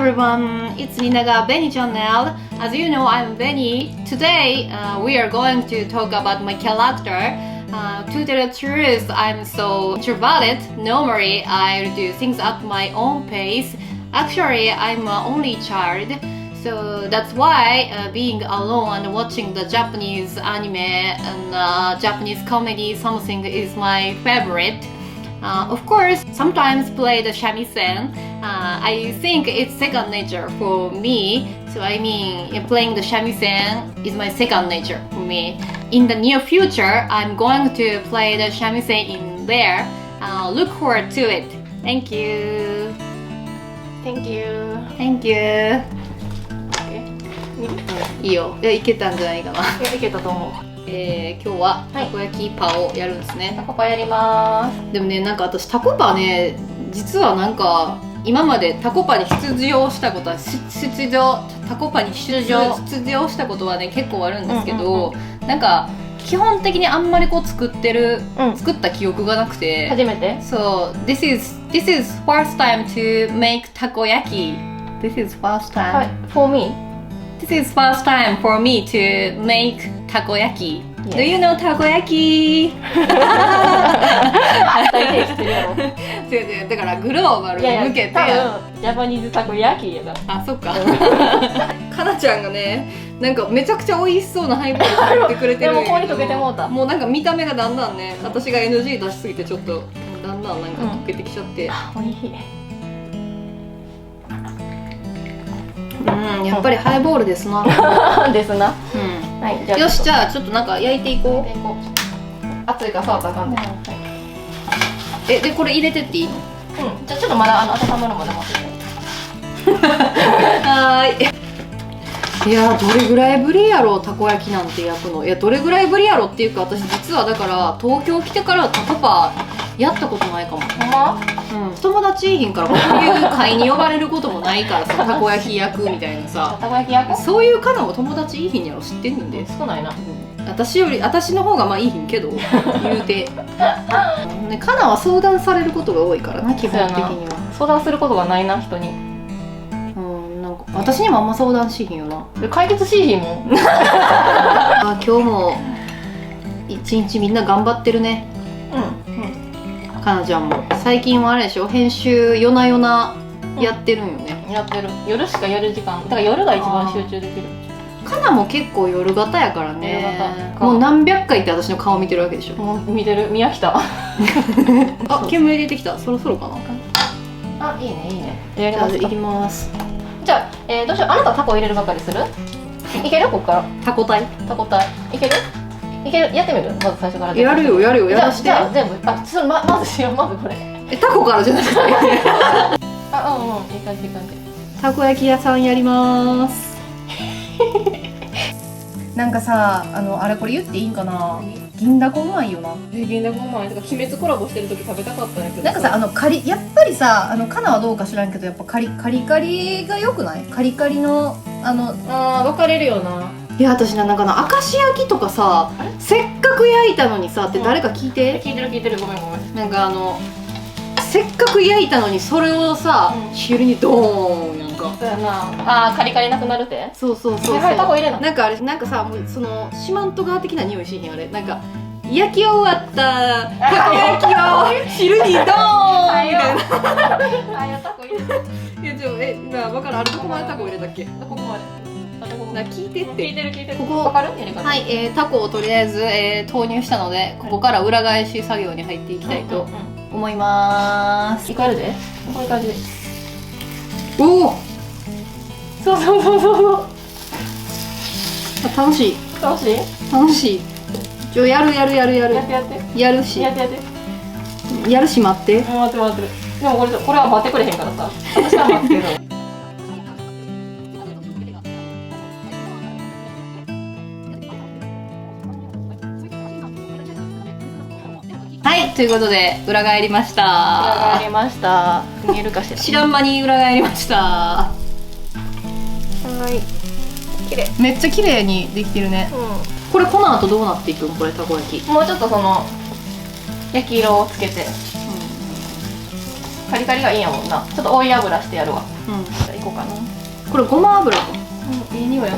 everyone, it's Minaga Benny channel. As you know, I'm Benny. Today, we are going to talk about my character. To tell the truth, I'm so introverted. Normally, I do things at my own pace. Actually, I'm an only child. So that's why being alone and watching the Japanese anime and Japanese comedy something is my favorite. Of course, sometimes play the shamisen. I think it's second nature for me. So I mean, playing the shamisen is my second nature for me. In the near future, I'm going to play the shamisen in there. Look forward to it. Thank you. Thank you. Thank you. いいよ。いけたんじゃないかな。いけたと思う。今日はたこ焼きパをやるんですね。タコパやります。でもね、なんか私タコパね、実はなんか今までタコパに出場したことはタコパに出場したことはね結構あるんですけど、なんか基本的にあんまりこう作った記憶がなくて。初めて？そう、this is first time to make たこ焼き。This is first time. はい、for me. This is first time for me to make たこ焼き。Yes. Do you know たこ焼き？大抵知ってるやろ。だからグローバルに向けて。多分ジャパニーズたこ焼きやから。あ、そっか。かなちゃんがね、なんかめちゃくちゃ美味しそうなハイボール作ってくれてるんやけど。でも氷溶けてもうた。もうなんか見た目がだんだんね、私が NG 出しすぎてちょっとだんだんなんか溶けてきちゃって。おいしい。やっぱりハイボールですな。ですな。はい、よし、じゃあちょっとなんか焼いていこう。熱いから触ったらあかんで。でこれ入れてっていいの？じゃあちょっとまだ温まるまで待ってて。はーい。いや、どれぐらいぶりやろたこ焼きなんて焼くの。いや、どれぐらいぶりやろっていうか、私実はだから東京来てからタコパやったことないかも。ほんま？友達いひんからこういう会に呼ばれることもないからさ、たこ焼き焼くみたいなさ。たこ焼き焼く？そういう方も友達いひんやろ、知ってんねんで。少ないな。私の方がまあいいひんけど言うて。ね、カナは相談されることが多いからな、基本的には。相談することがないな、人に。なんか私にもあんま相談しひんよな。解決しひんもん。今日も一日みんな頑張ってるね。かなちゃんも最近はあれでしょ、編集夜な夜なやってるんよね。やってる。夜しかやる時間だから夜が一番集中できる。かなも結構夜型やからね。夜型もう何百回って私の顔見てるわけでしょ。もう見てる。宮北。あ、煙出てきた。そろそろかな。あ、いいねいいね。じゃあいきます。じゃあ、どうしよう。あなたタコ入れるばかりする？いける？ここからタコ体タコ体いける？いける？やってみる？まず最初から。やるよやらして。じゃあ全部。あ、それまずしよう。まずこれ。タコからじゃなくて。あ、いい感じいい感じ。たこ焼き屋さんやります。なんかさ、あれこれ言っていいんかな。銀だこうまいよな。銀だこうまいとか鬼滅コラボしてる時食べたかったんやけど。なんかさ、やっぱりさ、カナはどうか知らんけど、やっぱカリが良くない？カリカリの分かれるよな。いや、私なんか明石焼きとかさ、せっかく焼いたのにさって誰か聞いて。聞いてるごめん。なんかせっかく焼いたのにそれをさ、昼にドーンなんか。そうやな。カリカリなくなるって。そう。タコ入れな。なんかあれなんかさ、もうその四万十川的な匂いしへんあれ。なんか焼き終わったたこ焼きを昼にドーンみたいな。タコ入れた。いや分かる。あれどこまでタコ入れたっけ？ここまで。聞いてって。聞いてる。ここ分かる？はい、タコをとりあえず、投入したので、ここから裏返し作業に入っていきたいと思います。いかるで？こういう感じで。おお。そう。楽しい。やる。やるし。やるし待って。待ってる。でもこれは待ってくれへんからさ。私は待つけど。はい、ということで裏返りました。見えるかしら。知らん間に裏返りました。はい。綺麗。めっちゃ綺麗にできてるね。これこの後どうなっていくの？これたこ焼き。もうちょっとその焼き色をつけて。カリカリがいいんやもんな。ちょっと追い油してやるわ。うん、じゃあいこうかな。これごま油か。うん、いい匂いやな。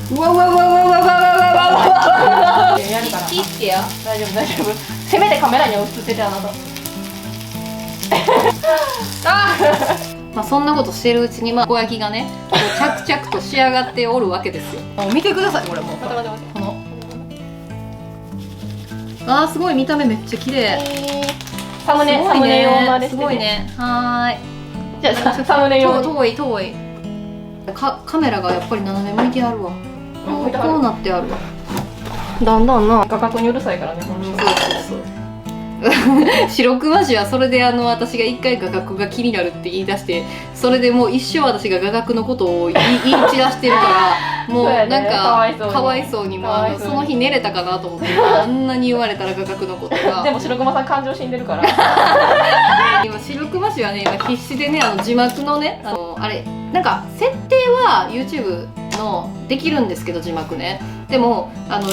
うわうわうわうわうわうわうわうわやるから。切ってや。大丈夫大丈夫。せめてカメラに映せてあなた。まあそんなことしてるうちにたこ焼きがね、こう着々と仕上がっておるわけですよ。もう見てくださいこれもう。待って待って待って。この。あーすごい見た目めっちゃ綺麗。サムネ用のあれしてて。すごいね。はーい。じゃあサムネ用に。遠い遠い。カメラがやっぱり斜め向いてあるわ。向いてあるこうなってあるわ。だんだんな画角にうるさいからね。そうそうそう。白熊氏はそれで私が一回画角が気になるって言い出して、それでもう一生私が画角のことを言い散らしてるからもうなんかかわいそうにもその日寝れたかなと思って、あんなに言われたら画角のことが。でも白熊さん感情死んでるから。今白熊氏はね、今必死でね字幕のねあれなんか設定は YouTube のできるんですけど、字幕ね。でも打ち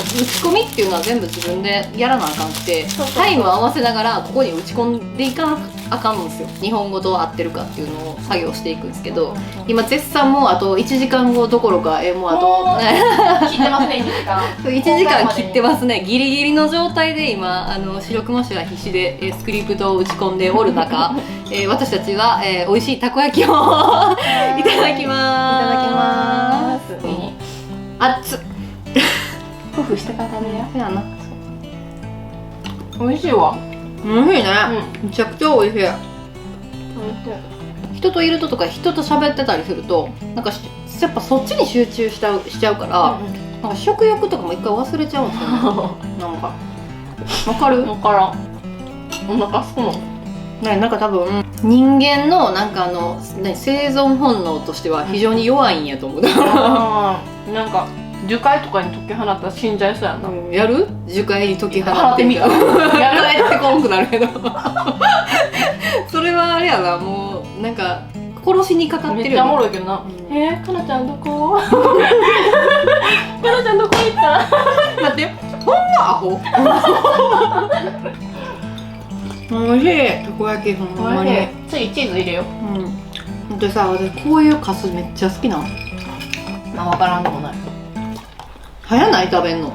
込みっていうのは全部自分でやらなあかんくて、タイムを合わせながらここに打ち込んでいかなあかんんですよ。日本語と合ってるかっていうのを作業していくんですけど、今絶賛もうあと1時間後どころかもうあと切ってますね。1時間1時間切ってますね。ギリギリの状態で今白熊氏は必死でスクリプトを打ち込んでおる中私たちは美味しいたこ焼きをいただきます。いただきます。熱っ。ふふしてから食べや。やな。美味しいわ。美味しいね。めちゃくちゃ美味しい。美味しい。人といるとか人と喋ってたりするとなんかやっぱそっちに集中しちゃうから、なんか食欲とかも一回忘れちゃうんですよね。なんかわかる？分からん。お腹すくの。ね、なんか多分人間のなんか生存本能としては非常に弱いんやと思う。なんか樹海とかに解き放ったら死んじゃいそうやな。やる？樹海に解き放ってみた。やるってこんくなるけど。それはあれやな、もうなんか殺しにかかってるよね。めっちゃおもろいけどな。かなちゃんどこ？かなちゃんどこ行った？待って、ほんまアホ。おいしい、たこ焼きほんまに。次チーズ入れよう。でさ、私こういうカスめっちゃ好きなの。まあ分からんでもない。早ない食べんの。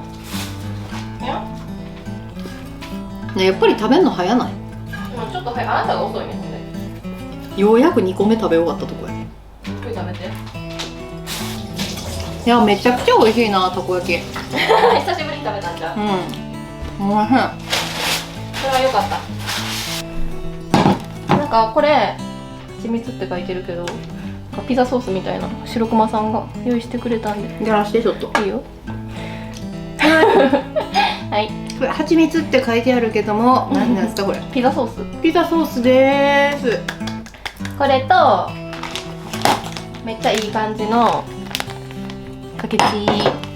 ね、やっぱり食べんの早ない。ちょっと早い。あなたが遅いね。ようやく2個目食べ終わったとこや。ゆっくり食べて。いや、めちゃくちゃ美味しいな、たこ焼き。久しぶりに食べたんじゃん。おいしい。それは良かった。なんかこれ蜂蜜って書いてるけど、ピザソースみたいな白熊さんが用意してくれたんで。やらしてちょっと。いいよ。はい。これ蜂蜜って書いてあるけども、何ですかこれ？ピザソース。ピザソースでーす。これとめっちゃいい感じのかけチー。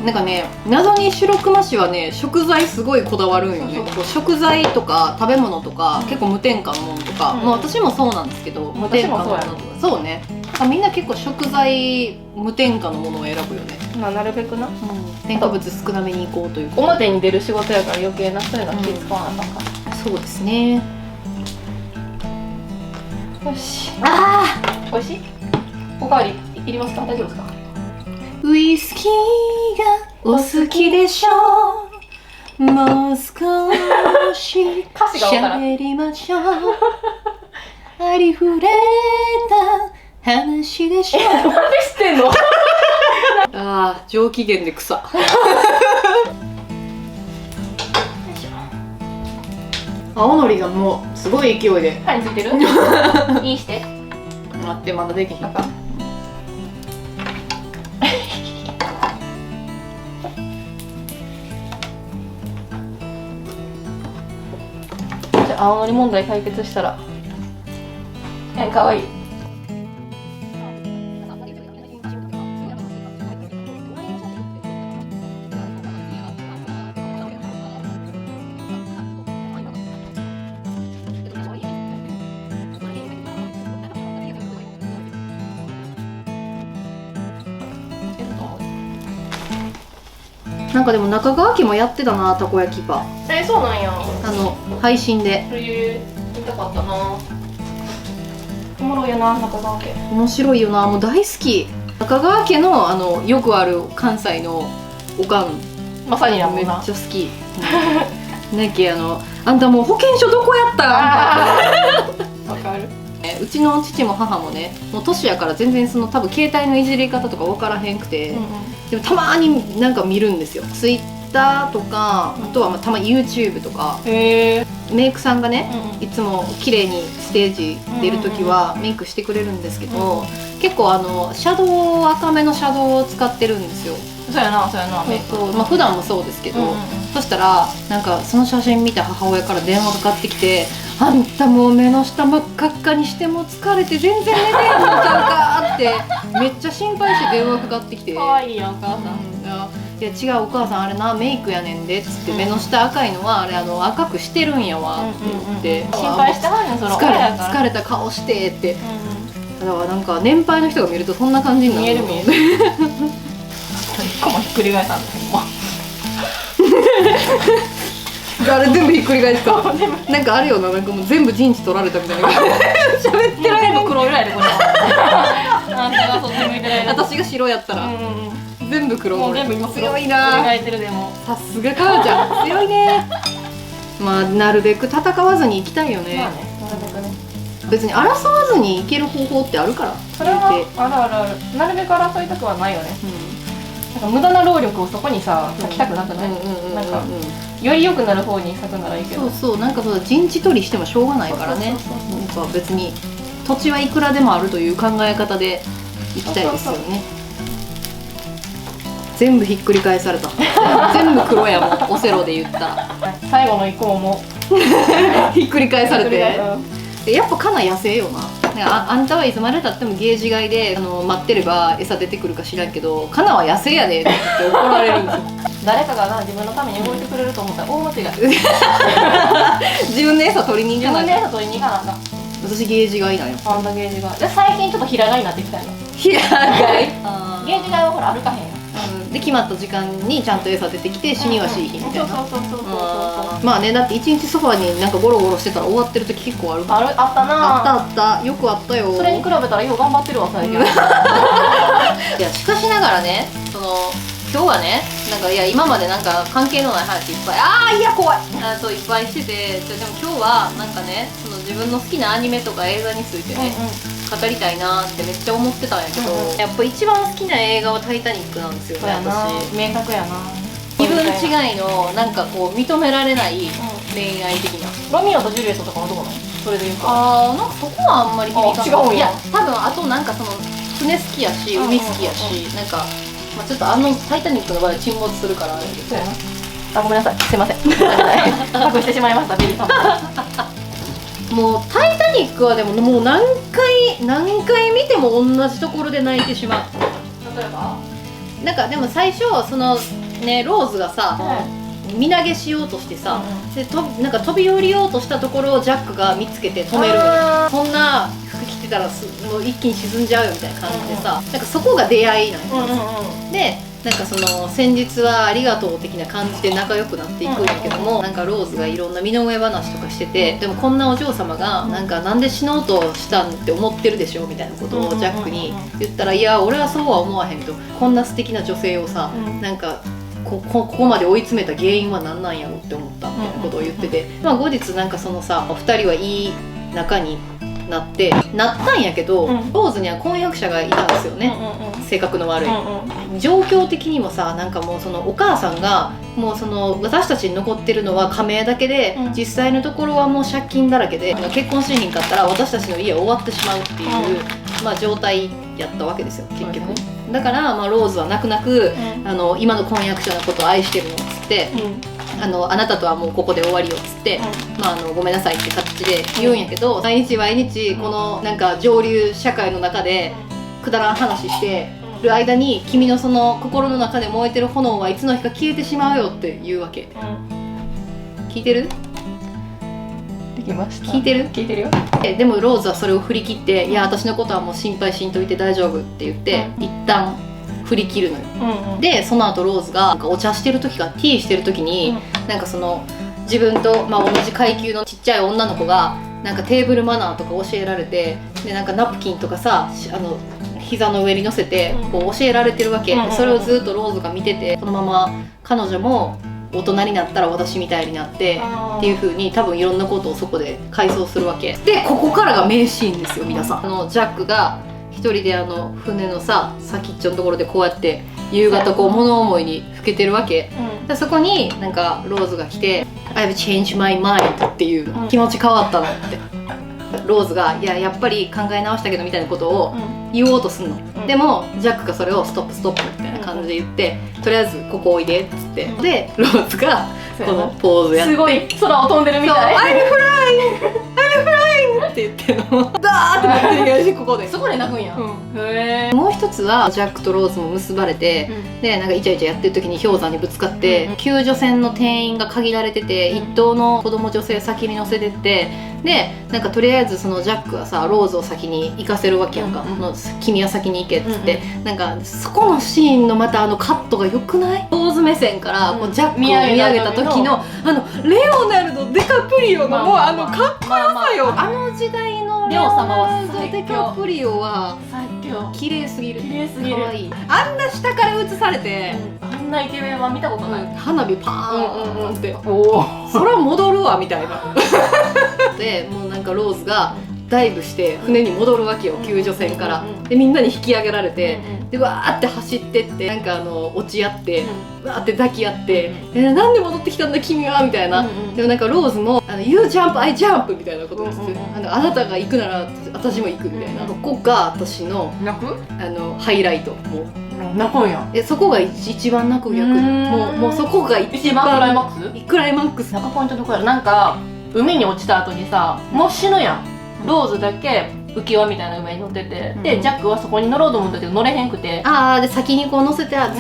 なんかね、謎に白熊市はね、食材すごいこだわるんよね。こう食材とか食べ物とか、結構無添加のものとか、まあ私もそうなんですけど、無添加のものとか、そうね。みんな結構食材無添加のものを選ぶよね。まあなるべくな。添加物少なめにいこうという。表に出る仕事やから余計なそういうの気使わなあかんから。そうですね。よし。ああ、美味しい？おかわりいりますか？大丈夫ですか？ウイスキーがお好きでしょう。もう少し喋りましょう。ありふれた話でしょう。何してんの？ああ、上機嫌で草。青のりがもうすごい勢いで。歯についてる？いいして。待って、まだできひんか。青のり問題解決したらかわいい。なんかでも中川家もやってたな、たこ焼きパ。そうなんや。配信で。見たかったな。おもろいよな、中川家。面白いよな、もう大好き。中川家のよくある関西のおかん、まさにやもめっんな。ちゃ好き。ねっけ、あんたもう保険証どこやったん？わかる。うちの父も母もね、もう年やから全然多分携帯のいじり方とか分からへんくて、でもたまになんか見るんですよ。ツイッターとか、あとはたまに YouTube とか。メイクさんがね、いつも綺麗にステージ出るときはメイクしてくれるんですけど、結構シャドウ、赤めのシャドウを使ってるんですよ。そうやな、そうやな。まあ普段もそうですけど、そしたらなんかその写真見た母親から電話かかってきて「あんたもう目の下真っ赤っかにしても疲れて全然寝てへんのちゃうか」ってめっちゃ心配して電話かかってきて「可愛いやんお母さん」いや違うお母さんあれなメイクやねんで」っつって「目の下赤いのはあれ赤くしてるんやわ」って言って心配してはんねん、その疲れた顔してってだからなんか年配の人が見るとそんな感じになる。見える見える。一個もひっくり返さんねんもう。あれ全部ひっくり返すか。なんかあるよな、なんかもう全部陣地取られたみたいな。喋ってる全部黒色やでこれ。あんたがそっち向いてる間。私が白やったら全部黒。もう全部今強いな。描いてるでも。さすがかおちゃん強いね。まあなるべく戦わずに行きたいよね。まあね、なるべくね。別に争わずに行ける方法ってあるから。それはあるあるある。なるべく争いたくはないよね。なんか無駄な労力をそこにさ割きたくなくない？なんかより良くなる方に割くならいいけど。そうそう、なんか陣地取りしてもしょうがないからね。なんか別に土地はいくらでもあるという考え方で行きたいですよね。全部ひっくり返された。全部黒やもん、オセロで言ったら。最後の一個もひっくり返されて。やっぱかな野生よな。あんたはいつまでたってもゲージ買いで待ってれば餌出てくるか知らんけど、カナは野生やでって怒られるんですよ。誰かがな自分のために動いてくれると思ったら大間違い。自分で餌取りに行かない。自分で餌取りに行かなあかん。私ゲージ買いなんよ。あんたゲージが。で最近ちょっと平飼いになってきたよ。平飼い。ゲージ買いはほら歩かへんやん。で決まった時間にちゃんと餌出てきて死にはしいひんみたいな。そうまあね、だって一日ソファになんかゴロゴロしてたら終わってる時結構あるから。あったな。あったよくあったよ。それに比べたらよう頑張ってるわ最近。いやしかしながらね、今日はね、なんかいや今までなんか関係のない話いっぱいいや怖いそういっぱいしてて、でも今日はなんかね、自分の好きなアニメとか映画についてね、語りたいなってめっちゃ思ってたんやけど、やっぱ一番好きな映画は「タイタニック」なんですよね。私明確やな。気分違いのなんかこう認められない恋愛的な。ロミオとジュリエットとかもどこなの？それで言うと。なんかそこはあんまり響かない。違うんや。いや多分あとなんか船好きやし海好きやし、なんかまあちょっとタイタニックの場合は沈没するからあれだけど。そうやな。ごめんなさい、すいません。隠してしまいましたベリーさん。もう「タイタニック」はでももう何回見ても同じところで泣いてしまう。例えばなんかでも最初ねローズがさ、身投げしようとしてさ、でなんか飛び降りようとしたところをジャックが見つけて止めるのよ。そんな服着てたらもう一気に沈んじゃうよみたいな感じでさ、なんかそこが出会いなんよ。でなんか先日はありがとう的な感じで仲良くなっていくんだけども、なんかローズがいろんな身の上話とかしてて、でもこんなお嬢様がなんで死のうとしたんって思ってるでしょみたいなことをジャックに言ったら、いや俺はそうは思わへんと、こんな素敵な女性をさ、なんかここまで追い詰めた原因は何なんやろって思ったみたいなことを言ってて、まあ後日なんかさ2人はいい仲になったんやけど、ローズには婚約者がいたんですよね。性格の悪い、状況的にもさ、なんかもうお母さんがもう私たちに残ってるのは家名だけで、実際のところはもう借金だらけで、結婚しへんかったら私たちの家は終わってしまうっていう、まあ状態やったわけですよ結局。だから、まあ、ローズは泣く泣く、今の婚約者のことを愛してるのっつって、あなたとはもうここで終わりよっつって、まあ、ごめんなさいって形で言うんやけど、毎日毎日このなんか上流社会の中でくだらん話してる間に、君の心の中で燃えてる炎はいつの日か消えてしまうよって言うわけ。聞いてる？できました。聞いてる？聞いてるよ。でもローズはそれを振り切って「いや私のことはもう心配しんといて大丈夫」って言って、一旦振り切るのよ。でその後ローズがなんかお茶してる時かティーしてる時に、なんかジ自分と、まあ、同じ階級のちっちゃい女の子がなんかテーブルマナーとか教えられて、でなんかナプキンとかさ膝の上に乗せてこう教えられてるわけ、それをずっとローズが見てて、このまま彼女も大人になったら私みたいになってっていう風に多分いろんなことをそこで回想するわけで、ここからが名シーンですよ皆さん。ジャックが一人で船のさ先っちょのところでこうやって夕方こう物思いにふけてるわけ、でそこになんかローズが来て「I've changed my mind」っていう、気持ち変わったのってローズが「いややっぱり考え直したけど」みたいなことを言おうとすんの、でもジャックがそれを「ストップストップ」みたいな感じで言って「とりあえずここおいで」っつって、でローズがこのポーズやってすごい空を飛んでるみたい。そう「I'm flying! I'm flying!」って言ってるのダーってなってるけどここでそこで泣くんや。へえ。もう一つはジャックとローズも結ばれて、でなんかイチャイチャやってる時に氷山にぶつかって、救助船の定員が限られてて、一等の子供女性先に乗せてって、でなんかとりあえずそのジャックはさローズを先に行かせるわけやんか、君は先に行けっつって、なんかそこのシーンのまたカットが良くない？ローズ目線からこうジャックを見上げた時のレオナルド・デカプリオのもうかっこよさよ。あの時代のレオ様はデカプリオは綺麗すぎる。可愛い。あんな下から映されて、あんなイケメンは見たことない。花火パーンって、それは戻るわみたいな。でもうなんかローズがダイブして船に戻るわけよ、救助船から。でみんなに引き上げられて、でわーって走ってってなんか落ち合って、わーって抱き合って「なんで戻ってきたんだ君は」みたいな。でもなんかローズも「You jump, I jump」みたいなことを言って「あなたが行くなら私も行く」みたいな。ここが私のハイライト。もう泣くんや。そこが一番泣く逆に。もうそこが一番クライマックス？クライマックス。泣くポイントどこやろ。なんか海に落ちた後にさもう死ぬやん。ローズだけ浮き輪みたいな上に乗ってて、でジャックはそこに乗ろうと思ったけど乗れへんくて、で先にこう乗せてあ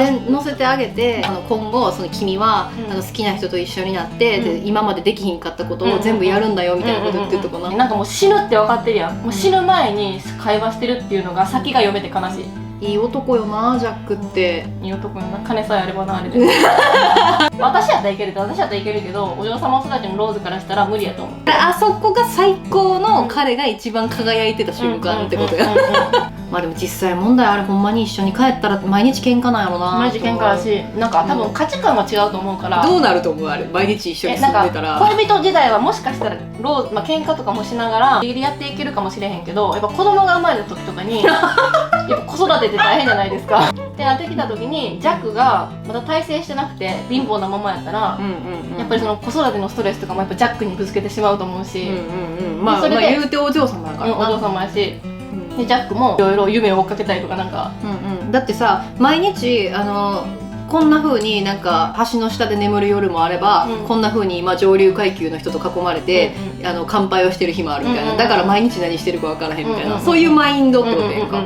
げて、今後その君は好きな人と一緒になって、で今までできひんかったことを全部やるんだよみたいなこと言ってるとこな。なんかもう死ぬって分かってるやん。もう死ぬ前に会話してるっていうのが先が読めて悲しい。いい男よなジャックって。いい男よな。金さえあればなあれで。私やったらいけるけどお嬢様育ちのローズからしたら無理やと思う。あそこが最高の彼が一番輝いてた瞬間ってことや。まあでも実際問題あれほんまに一緒に帰ったら毎日喧嘩なんやろな。毎日喧嘩だし、なんか多分価値観が違うと思うから。どうなると思うあれ毎日一緒に住んでたら。恋人時代はもしかしたら喧嘩とかもしながらギリギリやっていけるかもしれへんけど、やっぱ子供が生まれた時とかにやっぱ子育てって大変じゃないですか。ってなってきた時にジャックがまだ大成してなくて貧乏なままやったら、やっぱりその子育てのストレスとかもやっぱジャックにぶつけてしまうと思うし、それで言うてお嬢様やからお嬢様やし、でジャックもいろいろ夢を追っかけたりとかなんか、だってさ毎日こんな風になんか橋の下で眠る夜もあれば、こんな風に今上流階級の人と囲まれて、乾杯をしてる日もあるみたいな、だから毎日何してるか分からへんみたいな、そういうマインドってことやんか。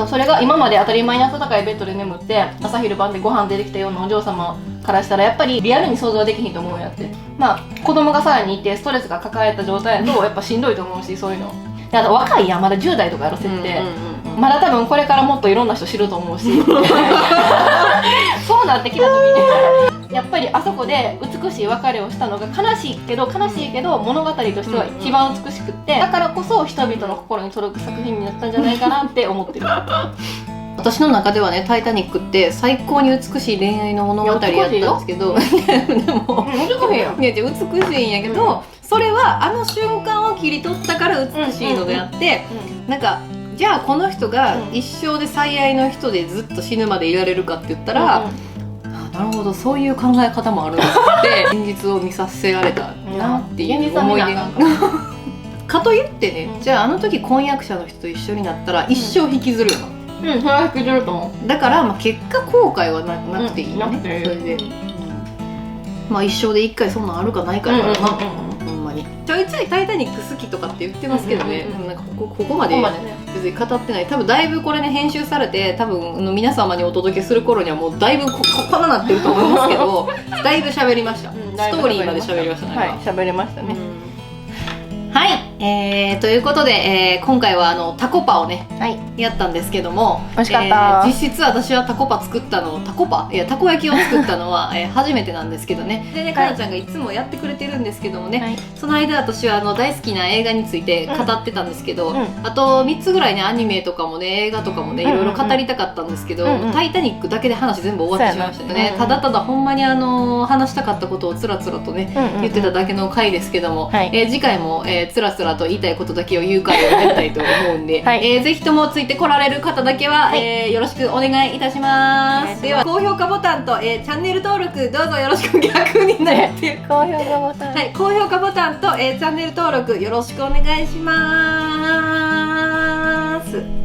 それが今まで当たり前に暖かいベッドで眠って朝昼晩でご飯出てきたようなお嬢様からしたらやっぱりリアルに想像はできひんと思うやって。まあ子供がさらにいてストレスが抱えた状態だとやっぱしんどいと思うし、そういうので、あと若いやん、まだ10代とかやろ設定、まだ多分これからもっといろんな人知ると思うしそうなってきた時にやっぱりあそこで美しい別れをしたのが悲しいけど物語としては一番美しくって、だからこそ人々の心に届く作品になったんじゃないかなって思ってる。私の中ではね「タイタニック」って最高に美しい恋愛の物語やったんですけど、でも美しいんやけど、それはあの瞬間を切り取ったから美しいのであって、なんかじゃあこの人が一生で最愛の人でずっと死ぬまでいられるかって言ったら、なるほどそういう考え方もあるんだって現実を見させられたなっていう思い出が。かといってね、じゃああの時婚約者の人と一緒になったら一生引きずるよな。それは引きずると思う。だからまあ結果後悔はなくていいよね。それでまあ一生で一回そんなんあるかないかやからな。ほんまにちょいちょい「タイタニック」好きとかって言ってますけどね、なんかここまで別に語ってない。多分だいぶこれね編集されて多分皆様にお届けする頃にはもうだいぶこんななってると思いますけどだいぶ喋りました。ストーリーまで喋りましたね。はい、喋りましたね。はい。ということで、今回はタコパをねはい、やったんですけども、美味しかった実質私はタコパ作ったのタコパいやたこ焼きを作ったのは、初めてなんですけどね。でね、かなちゃんがいつもやってくれてるんですけどもね、はい、その間私は大好きな映画について語ってたんですけど、うんあと3つぐらいねアニメとかもね映画とかもねいろいろ語りたかったんですけど、うんうんタイタニックだけで話全部終わってしまいましたよね。そうやなただただほんまに話したかったことをつらつらとね、言ってただけの回ですけども、はい次回も、つらつらと言いたいことだけを言う回をやりたいと思うんで、はいぜひともついてこられる方だけは、はいよろしくお願いいたします。では高評価ボタンと、チャンネル登録どうぞよろしく逆になってる高評価ボタン、はい、高評価ボタンと、チャンネル登録よろしくお願いします。